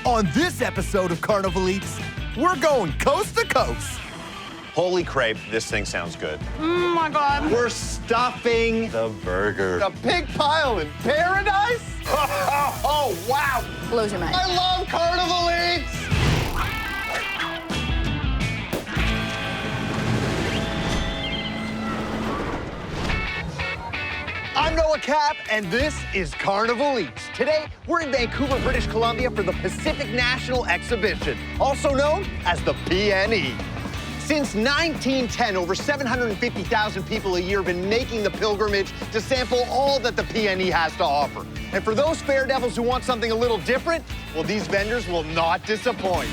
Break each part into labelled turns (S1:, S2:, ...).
S1: On this episode of Carnival Eats, we're going coast to coast.
S2: Holy crepe, this thing sounds good.
S3: Oh my God.
S2: We're stuffing
S4: The burger.
S2: a pig pile in paradise? Oh, wow.
S3: Blows your mind.
S2: I love Carnival Eats. I'm Noah Cap, and this is Carnival Eats. Today, we're in Vancouver, British Columbia for the Pacific National Exhibition, also known as the PNE. Since 1910, over 750,000 people a year have been making the pilgrimage to sample all that the PNE has to offer. And for those fair devils who want something a little different, well, these vendors will not disappoint.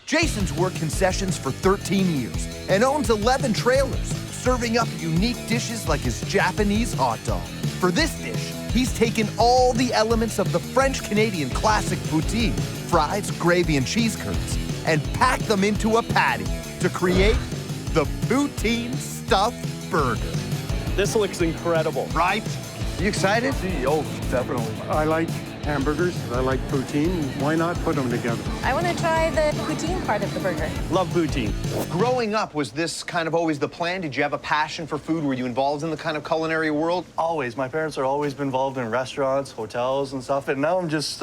S1: Jason's worked concessions for 13 years and owns 11 trailers, serving up unique dishes like his Japanese hot dog. For this dish, he's taken all the elements of the French-Canadian classic poutine, fries, gravy, and cheese curds, and packed them into a patty to create the poutine stuffed burger.
S5: This looks incredible.
S2: Right? You excited?
S5: Oh, definitely.
S6: I like hamburgers, I like poutine. Why not put them together?
S3: I want to try the poutine part of the burger.
S5: Love poutine.
S2: Growing up, was this kind of always the plan? Did you have a passion for food? Were you involved in the kind of culinary world?
S4: Always. My parents are always been involved in restaurants, hotels, and stuff. And now I'm just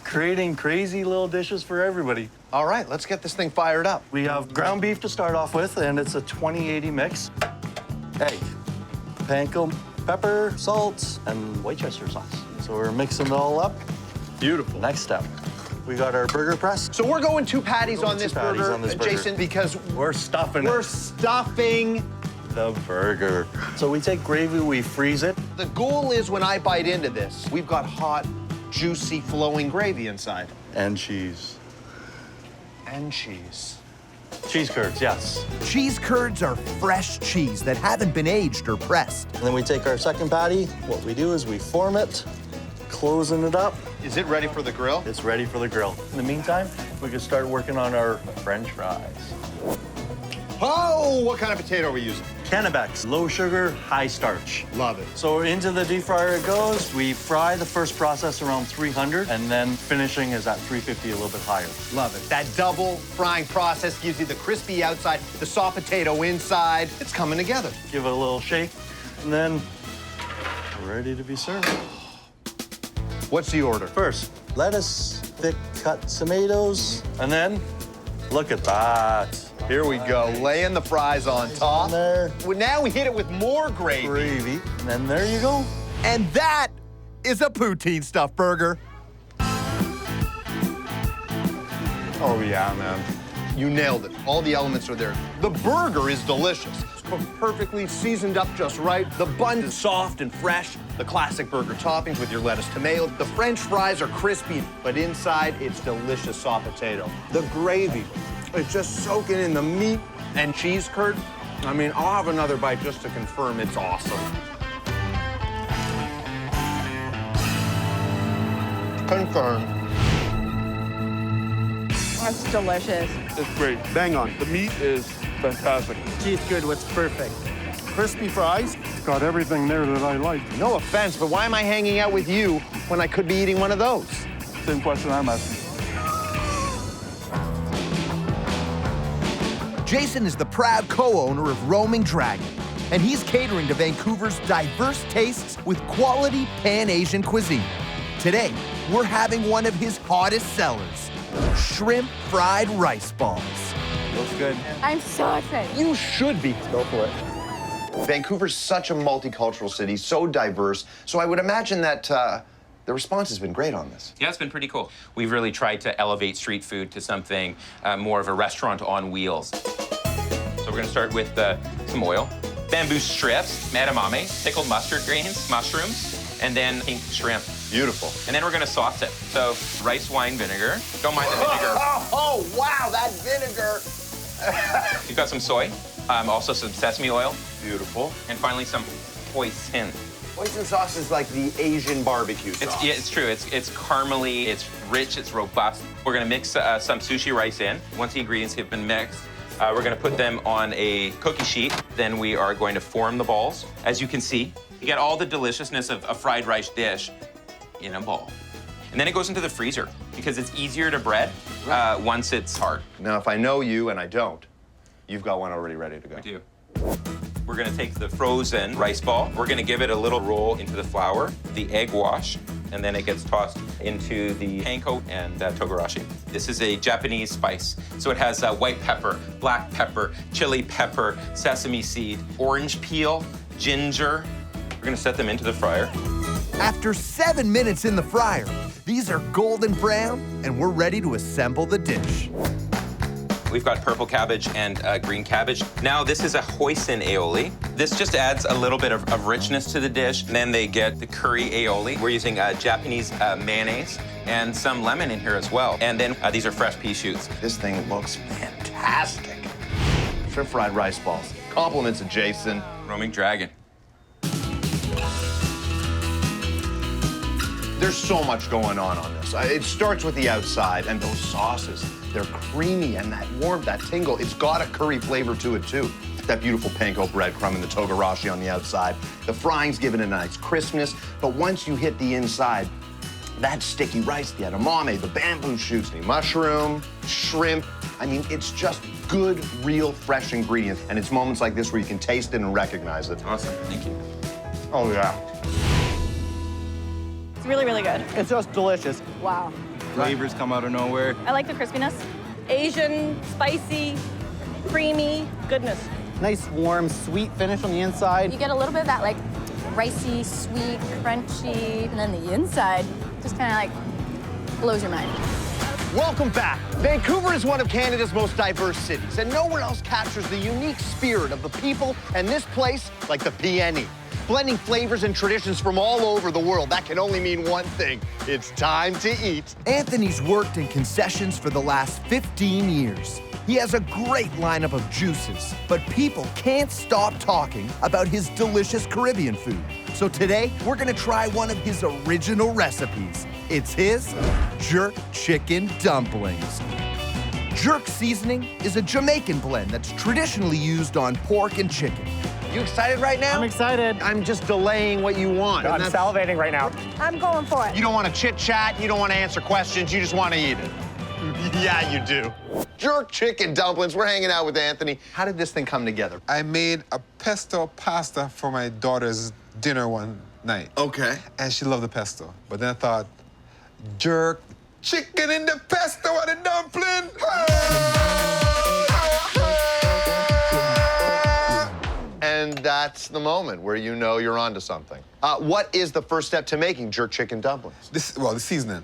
S4: creating crazy little dishes for everybody.
S2: All right, let's get this thing fired up.
S4: We have ground beef to start off with, and it's a 20-80 mix. Egg, panko, pepper, salt, and Worcestershire sauce. So we're mixing it all up.
S5: Beautiful.
S4: Next step, we got our burger press.
S2: So we're going two patties on this burger,
S4: burger,
S2: Jason, because
S4: We're stuffing
S2: we're
S4: it.
S2: stuffing.
S4: The burger. So we take gravy, we freeze it.
S2: The goal is when I bite into this, we've got hot, juicy, flowing gravy inside.
S4: And cheese.
S2: And cheese.
S4: Cheese curds, yes.
S1: Cheese curds are fresh cheese that haven't been aged or pressed.
S4: And then we take our second patty. What we do is we form it, closing it up.
S2: Is it ready for the grill?
S4: It's ready for the grill. In the meantime, we can start working on our French fries.
S2: Oh, what kind of potato are we using?
S4: Kennebec, low sugar, high starch.
S2: Love it.
S4: So into the deep fryer it goes. We fry the first process around 300, and then finishing is at 350, a little bit higher.
S2: Love it. That double frying process gives you the crispy outside, the soft potato inside. It's coming together.
S4: Give it a little shake, and then we're ready to be served.
S2: What's the order?
S4: First, lettuce, thick cut tomatoes, and then look at that.
S2: Here we go, laying the fries on top.
S4: On there.
S2: Well, now we hit it with more gravy.
S4: Gravy, and then there you go.
S1: And that is a poutine stuffed burger.
S2: Oh, yeah, man. You nailed it. All the elements are there. The burger is delicious. It's cooked perfectly, seasoned up just right. The bun is soft and fresh. The classic burger toppings with your lettuce, tomato. The French fries are crispy, but inside it's delicious soft potato. The gravy, it's just soaking in the meat and cheese curd. I mean, I'll have another bite just to confirm it's awesome. Confirmed.
S3: That's delicious.
S5: It's great. Bang on. The meat is fantastic.
S7: Cheese curd was perfect. Crispy fries.
S6: It's got everything there that I like.
S2: No offense, but why am I hanging out with you when I could be eating one of those?
S5: Same question I'm asking.
S1: Jason is the proud co-owner of Roaming Dragon, and he's catering to Vancouver's diverse tastes with quality Pan-Asian cuisine. Today, we're having one of his hottest sellers, shrimp fried rice balls.
S5: Looks good.
S3: I'm so excited.
S2: You should be.
S5: Go for it.
S2: Vancouver's such a multicultural city, so diverse. So I would imagine that the response has been great on this.
S8: Yeah, it's been pretty cool. We've really tried to elevate street food to something more of a restaurant on wheels. So we're gonna start with some oil, bamboo strips, edamame, pickled mustard greens, mushrooms, and then pink shrimp.
S2: Beautiful.
S8: And then we're gonna sauce it. So rice wine vinegar. Don't mind the vinegar.
S2: Oh, wow, that vinegar.
S8: You've got some soy, also some sesame oil,
S2: Beautiful.
S8: and finally some hoisin.
S2: Hoisin sauce is like the Asian barbecue sauce.
S8: Yeah, it's true. It's caramely, it's rich, it's robust. We're gonna mix some sushi rice in. Once the ingredients have been mixed, we're gonna put them on a cookie sheet. Then we are going to form the balls. As you can see, you get all the deliciousness of a fried rice dish in a ball. And then it goes into the freezer because it's easier to bread once it's hard.
S2: Now, if I know you and I don't, you've got one already ready to go.
S8: We do. We're gonna take the frozen rice ball. We're gonna give it a little roll into the flour, the egg wash, and then it gets tossed into the panko and togarashi. This is a Japanese spice. So it has white pepper, black pepper, chili pepper, sesame seed, orange peel, ginger. We're gonna set them into the fryer.
S1: After 7 minutes in the fryer, these are golden brown, and we're ready to assemble the dish.
S8: We've got purple cabbage and green cabbage. Now this is a hoisin aioli. This just adds a little bit of richness to the dish. And then they get the curry aioli. We're using Japanese mayonnaise and some lemon in here as well. And then these are fresh pea shoots.
S2: This thing looks fantastic. Shrimp fried rice balls. Compliments of Jason.
S8: Roaming dragon.
S2: There's so much going on this. It starts with the outside, and those sauces, they're creamy, and that warmth, that tingle, it's got a curry flavor to it, too. That beautiful panko breadcrumb and the togarashi on the outside. The frying's giving it a nice crispness, but once you hit the inside, that sticky rice, the edamame, the bamboo shoots, the mushroom, shrimp. I mean, it's just good, real, fresh ingredients, and it's moments like this where you can taste it and recognize it.
S8: Awesome, thank you.
S2: Oh, yeah.
S3: It's really, really good.
S7: It's just delicious.
S3: Wow.
S7: Flavors come out of nowhere.
S3: I like the crispiness. Asian, spicy, creamy, goodness.
S7: Nice, warm, sweet finish on the inside.
S3: You get a little bit of that like ricey, sweet, crunchy, and then the inside just kind of like blows your mind.
S2: Welcome back. Vancouver is one of Canada's most diverse cities, and nowhere else captures the unique spirit of the people and this place like the PNE. Blending flavors and traditions from all over the world. That can only mean one thing. It's time to eat.
S1: Anthony's worked in concessions for the last 15 years. He has a great lineup of juices, but people can't stop talking about his delicious Caribbean food. So today, we're gonna try one of his original recipes. It's his jerk chicken dumplings. Jerk seasoning is a Jamaican blend that's traditionally used on pork and chicken.
S2: You excited right now?
S7: I'm excited.
S2: I'm just delaying what you want.
S7: I'm salivating right now.
S3: I'm going for it.
S2: You don't want to chit-chat, you don't want to answer questions, you just want to eat it. Yeah, you do. Jerk chicken dumplings, we're hanging out with Anthony. How did this thing come together?
S9: I made a pesto pasta for my daughter's dinner one night.
S2: Okay.
S9: And she loved the pesto. But then I thought, jerk chicken in the pesto and the dumpling.
S2: And that's the moment where you know you're onto something. What is the first step to making jerk chicken dumplings?
S9: The seasoning.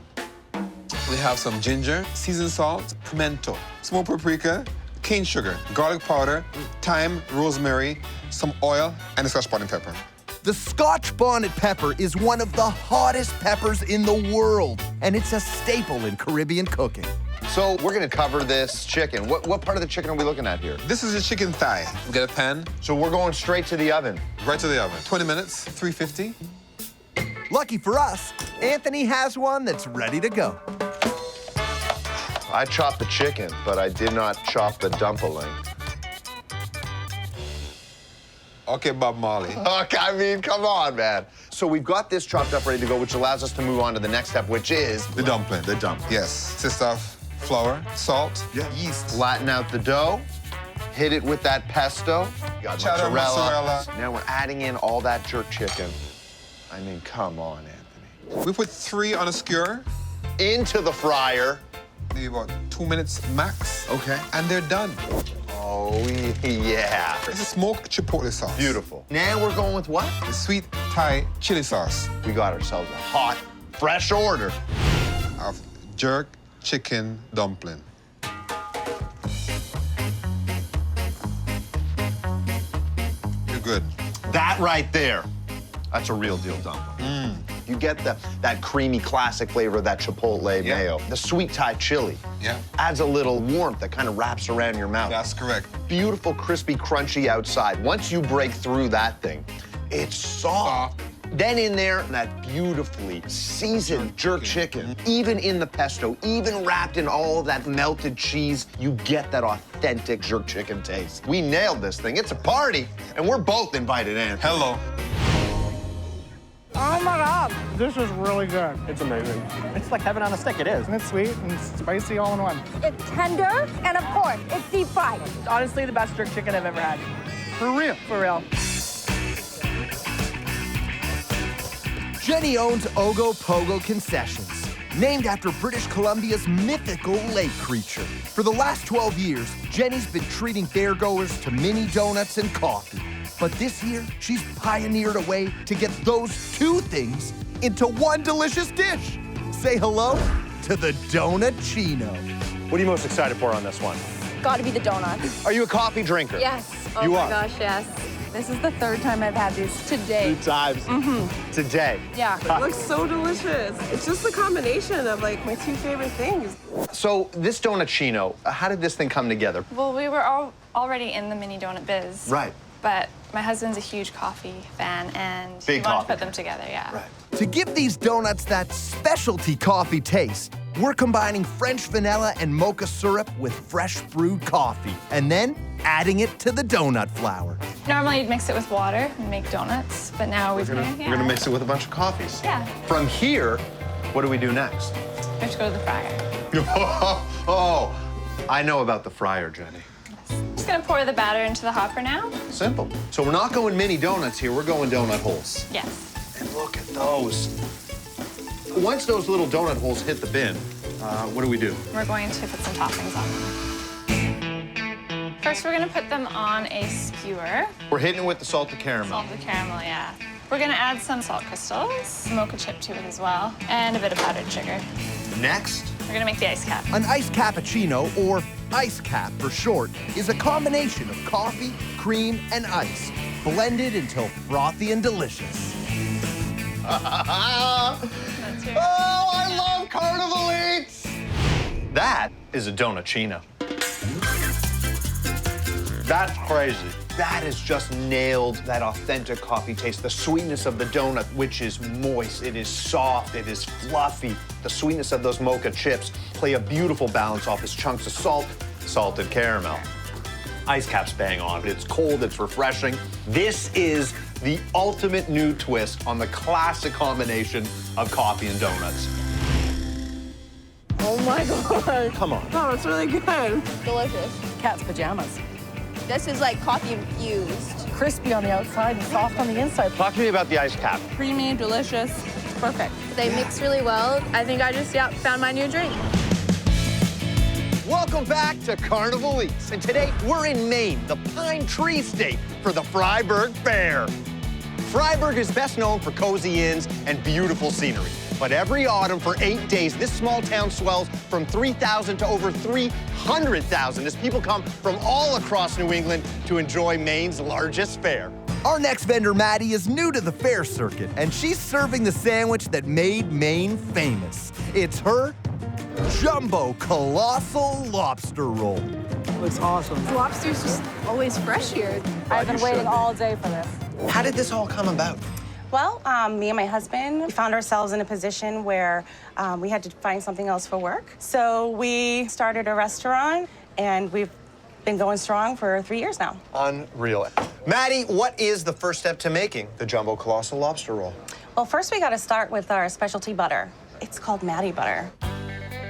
S9: We have some ginger, seasoned salt, pimento, smoked paprika, cane sugar, garlic powder, thyme, rosemary, some oil, and a Scotch bonnet pepper.
S1: The Scotch bonnet pepper is one of the hottest peppers in the world, and it's a staple in Caribbean cooking.
S2: So we're gonna cover this chicken. What part of the chicken are we looking at here?
S9: This is a chicken thigh. We get a pan,
S2: So we're going straight to the oven.
S9: right to the oven. 20 minutes, 350.
S1: Lucky for us, Anthony has one that's ready to go.
S2: I chopped the chicken, but I did not chop the dumpling.
S9: Okay, Bob Marley.
S2: Okay, I mean, come on, man. So we've got this chopped up, ready to go, which allows us to move on to the next step, which is
S9: The dumpling.
S2: the dumpling.
S9: Yes. Consist of flour, salt, yeast.
S2: Flatten out the dough, hit it with that pesto. Got
S9: Cheddar, mozzarella.
S2: Now we're adding in all that jerk chicken. I mean, come on, Anthony.
S9: We put 3 on a skewer,
S2: Into the fryer.
S9: maybe about 2 minutes max.
S2: Okay.
S9: And they're done.
S2: Oh, yeah.
S9: It's a smoked chipotle sauce.
S2: Beautiful. Now we're going with what?
S9: The sweet Thai chili sauce
S2: We got ourselves a hot, fresh order.
S9: of jerk chicken dumpling. You're good.
S2: That right there, that's a real deal dumpling. You get that creamy classic flavor of that chipotle mayo. The sweet Thai chili
S9: Yeah.
S2: adds a little warmth that kind of wraps around your mouth.
S9: That's correct.
S2: Beautiful, crispy, crunchy outside. Once you break through that thing, it's soft. Then in there, that beautifully seasoned jerk chicken. Even in the pesto, even wrapped in all of that melted cheese, you get that authentic jerk chicken taste. We nailed this thing. It's a party, and we're both invited in.
S9: Hello.
S10: Oh my God.
S7: This is really good.
S5: It's amazing.
S7: It's like heaven on a stick. It is. And it's sweet and spicy all in one.
S10: It's tender, and of course, it's deep fried.
S7: It's honestly the best jerk chicken I've ever had.
S6: For real.
S7: For real.
S1: Jenny owns Ogo Pogo Concessions, named after British Columbia's mythical lake creature. For the last 12 years, Jenny's been treating fairgoers to mini donuts and coffee. But this year, she's pioneered a way to get those two things into one delicious dish. Say hello to the Donut Chino.
S2: What are you most excited for on this one?
S3: Gotta be the donut.
S2: Are you a coffee drinker?
S3: Yes. Oh
S2: You
S3: my
S2: are?
S3: gosh, yes. This is the third time I've had these today.
S2: 2 times. Today.
S3: Yeah.
S11: It looks so delicious. It's just the combination of like my 2 favorite things.
S2: So this Donut Chino, how did this thing come together?
S12: Well, we were already in the mini donut biz.
S2: Right.
S12: But my husband's a huge coffee fan, and
S2: Big
S12: we wanted
S2: coffee
S12: to put them together, yeah.
S2: Right.
S1: To give these donuts that specialty coffee taste, we're combining French vanilla and mocha syrup with fresh brewed coffee, and then adding it to the donut flour.
S12: Normally you'd mix it with water and make donuts, but now we're
S2: We're gonna mix it with a bunch of coffees.
S12: Yeah.
S2: From here, what do we do next?
S12: We have to go to the fryer.
S2: Oh, I know about the fryer, Jenny.
S12: Just gonna pour the batter into the hopper now.
S2: Simple. So we're not going mini donuts here, we're going donut holes.
S12: Yes.
S2: And look at those. Once those little donut holes hit the bin, what do we do?
S12: We're going to put some toppings on them. First, we're gonna put them on a skewer.
S2: We're hitting it with the salted caramel.
S12: Salted caramel, yeah. We're gonna add some salt crystals, mocha chip to it as well, and a bit of powdered sugar.
S2: Next,
S12: We're gonna make the ice cap.
S1: An iced cappuccino, or ice cap for short, is a combination of coffee, cream, and ice, blended until frothy and delicious.
S12: That's your...
S2: Oh, I love Carnival Eats! That is a Donut Chino. That's crazy. That has just nailed that authentic coffee taste. The sweetness of the donut, which is moist, it is soft, it is fluffy. The sweetness of those mocha chips play a beautiful balance off its chunks of salt, salted caramel. Ice cap's bang on. It's cold, it's refreshing. This is the ultimate new twist on the classic combination of coffee and donuts.
S11: Oh my God.
S2: Come on.
S11: Oh, it's really good.
S3: Delicious.
S10: Cat's pajamas.
S3: This is like coffee infused.
S10: Crispy on the outside and soft on the inside.
S2: Talk to me about the ice cap.
S3: Creamy, delicious. It's perfect. They mix really well. I think I just, found my new drink.
S2: Welcome back to Carnival Eats. And today we're in Maine, the Pine Tree State, for the Fryeburg Fair. Fryeburg is best known for cozy inns and beautiful scenery. But every autumn for 8 days, this small town swells from 3,000 to over 300,000 as people come from all across New England to enjoy Maine's largest fair.
S1: Our next vendor, Maddie, is new to the fair circuit, and she's serving the sandwich that made Maine famous. It's her Jumbo Colossal Lobster Roll.
S10: Looks awesome.
S3: Lobster's just always fresh here.
S10: I've been waiting all day for this.
S2: How did this all come about?
S13: Well, me and my husband found ourselves in a position where we had to find something else for work. So we started a restaurant, and we've been going strong for 3 years now.
S2: Unreal. Maddie, what is the first step to making the Jumbo Colossal Lobster Roll?
S13: Well, first we got to start with our specialty butter. It's called Maddie butter.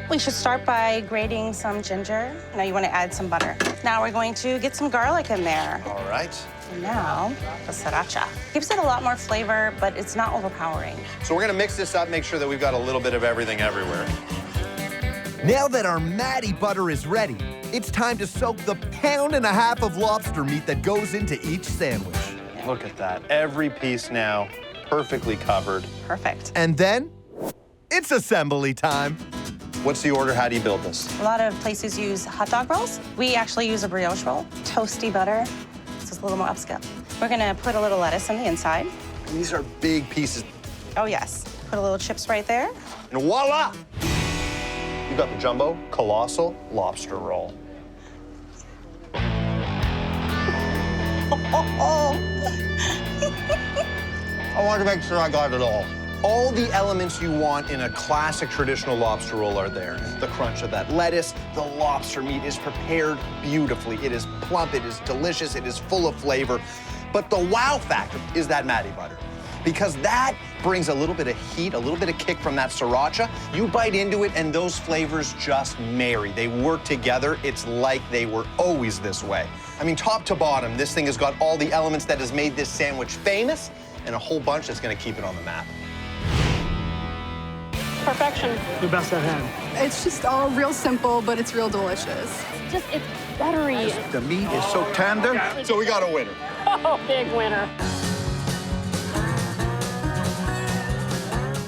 S13: We should start by grating some ginger. Now you want to add some butter. Now we're going to get some garlic in there.
S2: All right.
S13: And now, the sriracha. Gives it a lot more flavor, but it's not overpowering.
S2: So we're gonna mix this up, make sure that we've got a little bit of everything everywhere.
S1: Now that our Maddie butter is ready, it's time to soak the 1.5 pounds of lobster meat that goes into each sandwich.
S2: Look at that. Every piece now perfectly covered.
S13: Perfect.
S1: And then, it's assembly time.
S2: What's the order? How do you build this?
S13: A lot of places use hot dog rolls. We actually use a brioche roll. Toasty butter, so it's a little more upscale. We're gonna put a little lettuce on the inside.
S2: These are big pieces.
S13: Oh yes. Put a little chips right there.
S2: And voila! You got the Jumbo Colossal Lobster Roll. I wanted to make sure I got it all. All the elements you want in a classic traditional lobster roll are there. The crunch of that lettuce, the lobster meat is prepared beautifully. It is plump, it is delicious, it is full of flavor. But the wow factor is that Maddie butter. because that brings a little bit of heat, a little bit of kick from that sriracha. You bite into it, and those flavors just marry. They work together. It's like they were always this way. I mean, top to bottom, this thing has got all the elements that has made this sandwich famous, and a whole bunch that's gonna keep it on the map.
S10: Perfection.
S7: The best I've had.
S14: It's just all real simple, but it's real delicious.
S10: It's buttery.
S6: The meat is so tender.
S2: So we got a winner.
S10: Oh, big winner.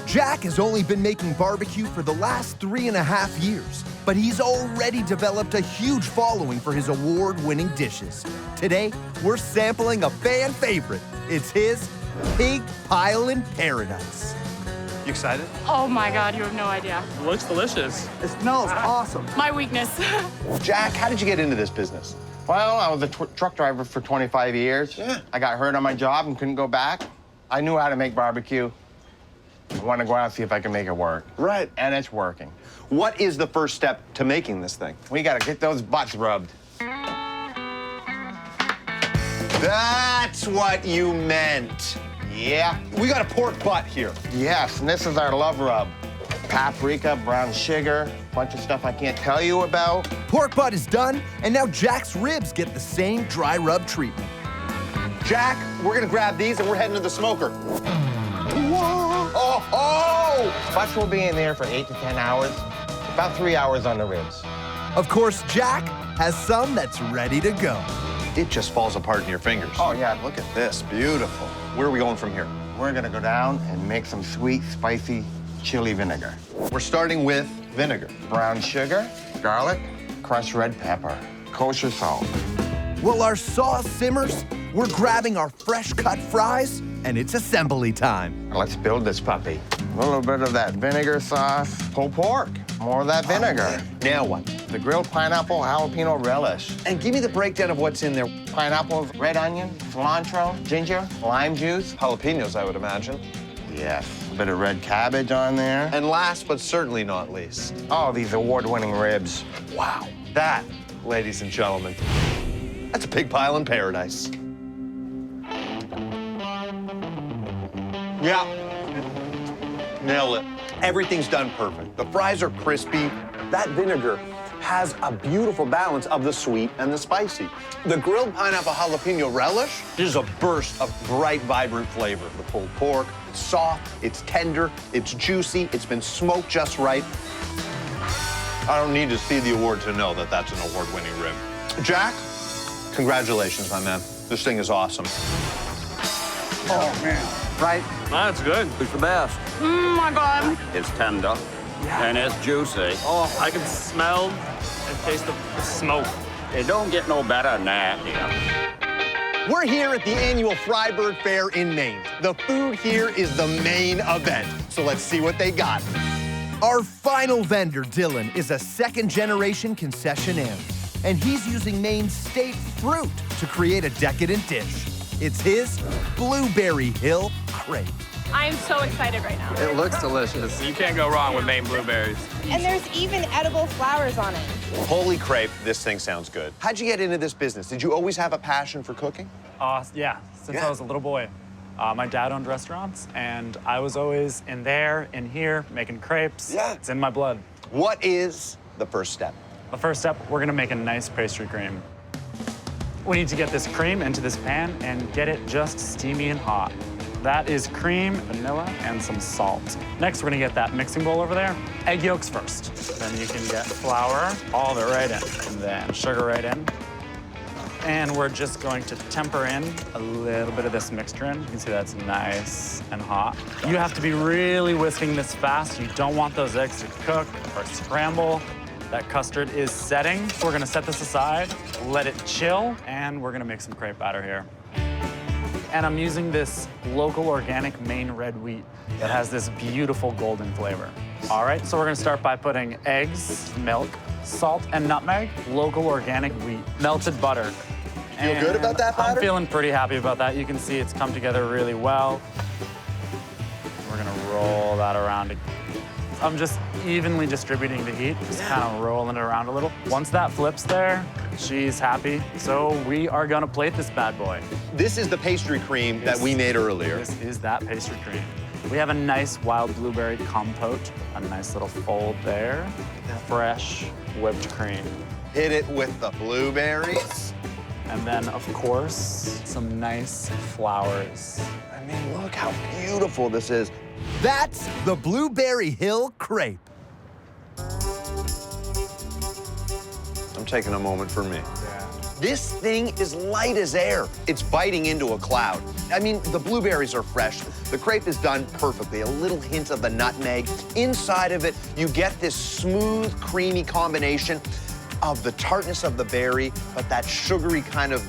S1: Jack has only been making barbecue for the last 3.5 years, but he's already developed a huge following for his award-winning dishes. Today, we're sampling a fan favorite. It's his Pig Pile in Paradise.
S2: You excited?
S10: Oh my God, you have no idea.
S5: It looks delicious.
S6: It smells awesome.
S10: My weakness.
S2: Jack, how did you get into this business?
S15: Well, I was a truck driver for 25 years.
S2: Yeah.
S15: I got hurt on my job and couldn't go back. I knew how to make barbecue. I wanted to go out and see if I can make it work.
S2: Right.
S15: And it's working.
S2: What is the first step to making this thing?
S15: We got to get those butts rubbed.
S2: That's what you meant.
S15: Yeah.
S2: We got a pork butt here.
S15: Yes, and this is our love rub. Paprika, brown sugar, bunch of stuff I can't tell you about.
S1: Pork butt is done, and now Jack's ribs get the same dry rub treatment.
S2: Jack, we're gonna grab these and we're heading to the smoker.
S15: Whoa. Oh! Butts will be in there for 8 to 10 hours, about 3 hours on the ribs.
S1: Of course, Jack has some that's ready to go.
S2: It just falls apart in your fingers.
S15: Oh, yeah.
S2: Look at this, beautiful. Where are we going from here?
S15: We're gonna go down and make some sweet, spicy chili vinegar.
S2: We're starting with vinegar.
S15: Brown sugar, garlic, crushed red pepper, kosher salt.
S1: While our sauce simmers, we're grabbing our fresh cut fries, and it's assembly time.
S15: Let's build this puppy. A little bit of that vinegar sauce, pulled pork, more of that vinegar.
S2: Now what?
S15: The grilled pineapple jalapeno relish.
S2: And give me the breakdown of what's in there.
S15: Pineapples, red onion, cilantro, ginger, lime juice.
S2: Jalapenos, I would imagine.
S15: Yes, a bit of red cabbage on there.
S2: And last but certainly not least.
S15: Oh, these award-winning ribs.
S2: Wow. That, ladies and gentlemen, that's a pig pile in paradise. Yeah. Nailed it. Everything's done perfect. The fries are crispy. That vinegar has a beautiful balance of the sweet and the spicy. The grilled pineapple jalapeno relish is a burst of bright, vibrant flavor. The pulled pork, it's soft, it's tender, it's juicy, it's been smoked just right. I don't need to see the award to know that that's an award-winning rib. Jack, congratulations, my man. This thing is awesome.
S6: Oh, man.
S15: Right?
S5: That's good.
S6: It's the best.
S10: Oh my God.
S6: It's tender and it's juicy.
S5: Oh, I can smell and taste the smoke.
S6: It don't get no better than that. Yeah.
S2: We're here at the annual Fryeburg Fair in Maine. The food here is the main event, so let's see what they got.
S1: Our final vendor, Dylan, is a second-generation concessionaire, and he's using Maine's state fruit to create a decadent dish. It's his Blueberry Hill Crepe.
S12: I'm so excited right now.
S5: It looks delicious. You can't go wrong with Maine blueberries.
S11: And there's even edible flowers on it.
S2: Holy crepe, this thing sounds good. How'd you get into this business? Did you always have a passion for cooking?
S16: Yeah, since I was a little boy. My dad owned restaurants, and I was always in there, in here, making crepes.
S2: Yeah.
S16: It's in my blood.
S2: What is the first step?
S16: The first step, we're gonna make a nice pastry cream. We need to get this cream into this pan and get it just steamy and hot. That is cream, vanilla, and some salt. Next, we're gonna get that mixing bowl over there. Egg yolks first. Then you can get flour, all of it right in. And then sugar right in. And we're just going to temper in a little bit of this mixture in. You can see that's nice and hot. You have to be really whisking this fast. You don't want those eggs to cook or scramble. That custard is setting. We're gonna set this aside, let it chill, and we're gonna make some crepe batter here. And I'm using this local organic Maine red wheat that has this beautiful golden flavor. All right, so we're gonna start by putting eggs, milk, salt, and nutmeg, local organic wheat, melted butter.
S2: Feel good about that batter?
S16: I'm feeling pretty happy about that. You can see it's come together really well. We're gonna roll that around. I'm just evenly distributing the heat, just kind of rolling it around a little. Once that flips there, she's happy. So we are gonna plate this bad boy.
S2: This is the pastry cream that we made earlier.
S16: This is that pastry cream. We have a nice wild blueberry compote, a nice little fold there. Fresh whipped cream.
S2: Hit it with the blueberries.
S16: And then, of course, some nice flowers.
S2: I mean, look how beautiful this is.
S1: That's the Blueberry Hill Crepe.
S2: I'm taking a moment for me. This thing is light as air. It's biting into a cloud. I mean, the blueberries are fresh. The crepe is done perfectly. A little hint of the nutmeg. Inside of it, you get this smooth, creamy combination of the tartness of the berry, but that sugary kind of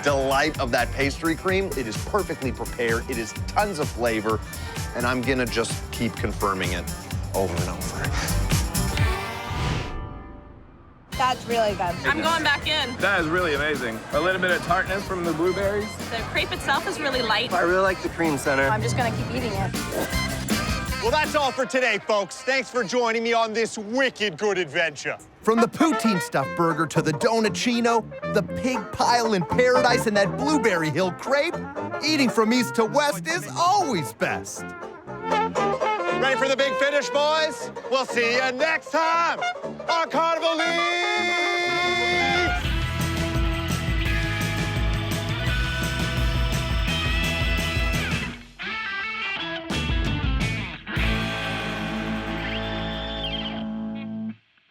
S2: delight of that pastry cream. It is perfectly prepared. It is tons of flavor, and I'm gonna just keep confirming it over and over.
S3: That's really good.
S11: I'm going back in.
S5: That is really amazing. A little bit of tartness from the blueberries.
S11: The crepe itself is really light.
S15: I really like the cream center.
S3: I'm just gonna keep eating it.
S2: Well, that's all for today, folks. Thanks for joining me on this wicked good adventure.
S1: From the poutine stuffed burger to the donut Chino, the pig pile in paradise, and that Blueberry Hill crepe, eating from east to west is always best.
S2: Ready for the big finish, boys? We'll see you next time on Carnival.